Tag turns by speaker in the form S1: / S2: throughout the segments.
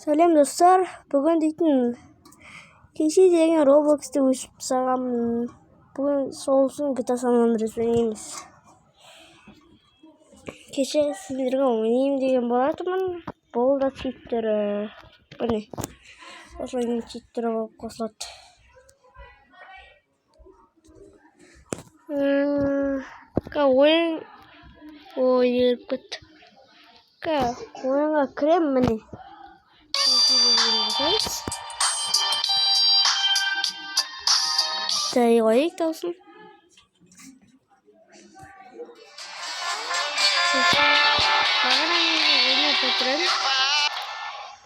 S1: Сәлем достар, бүгін дейтін кеше деген Roblox'те өшіп сағамын. Бүгін сол үшін GTA San Andreas ойнаймыз. Кеше сіздерге ойнаймын деген болатынмын. Бұл да читтері. Міне, осылаймен читтері болып қосылады. Ойын ойып кетті. Ойынға кірем міне. Тайғайық таусың.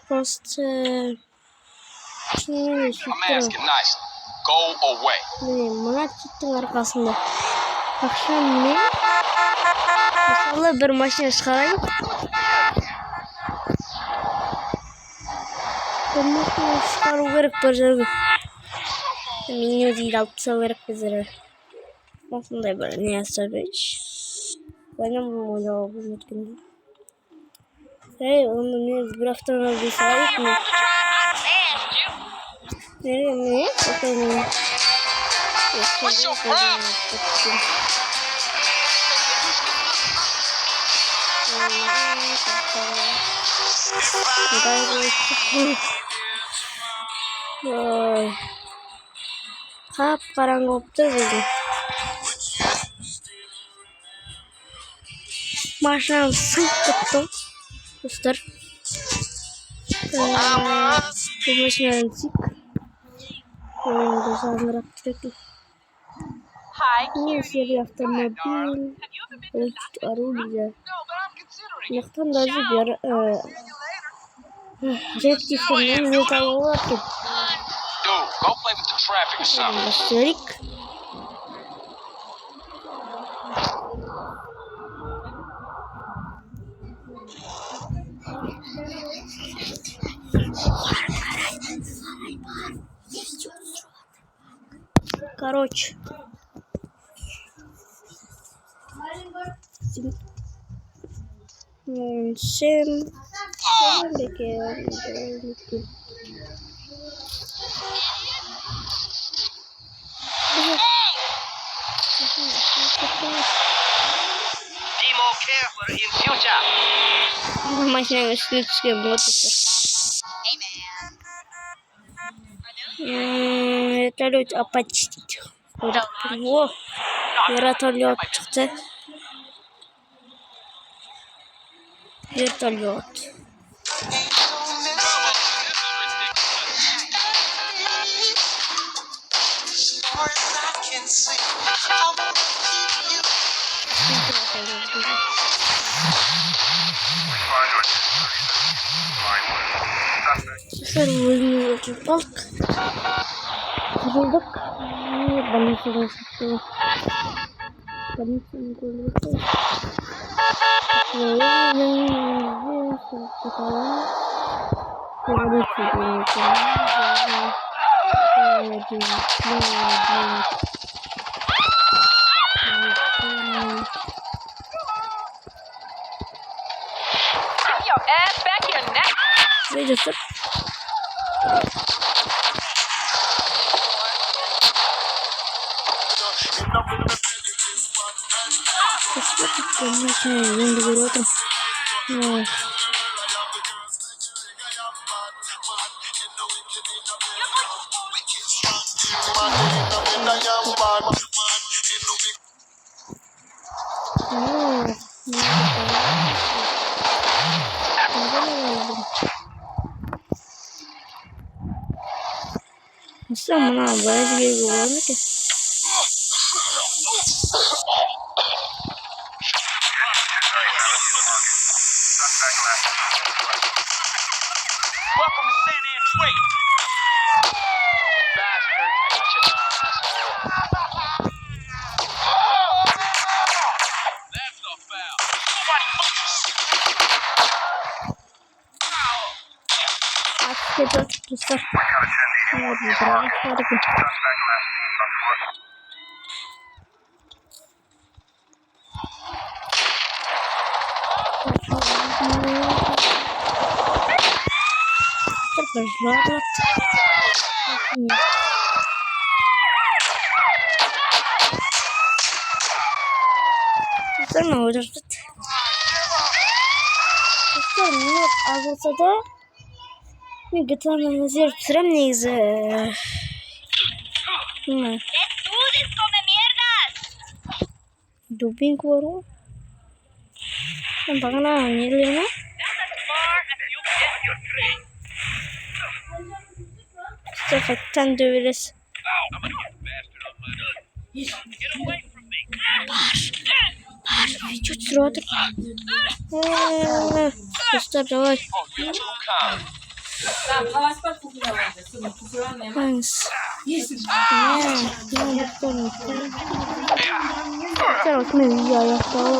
S1: Просто мына читтің арқасында ақшаммен мысалы бір машина шығарайын. Бір машина шығару керек бір жерге. Меню дейді алып тастау керек біздер. Осындай бір не асабеш. Ойнам ойлауға болмайды. Оны мен бір автомобиль салайық мені. Неге мені? Қап-қараңғы болып тұр бізде. Машинам сынып кетті достар. Бұл машинадан тик. Ойынды сағынырақ түректі. Бұл серия автомобиль. Получить орудие. Яқтан даже бер реактивтен металл олар. Бастырик. Короче. Всем машина өстіне болады. Вертолет опачтить. О, вертолет шықты. Вертолет. Полк. Передок. Больницу шықты. Больницу көрді. Мына бәзге болады екен. Rahat. Sen ne olacaksın? Dostlar ne az olsa da ne getirmemizi yaptırım neyse. Doping var o. Bakana anlayalım mı? İşte faktan döveriz. Bağır. Vücut sıradır. Dostlar давай. Thanks. Sen отмени, я стала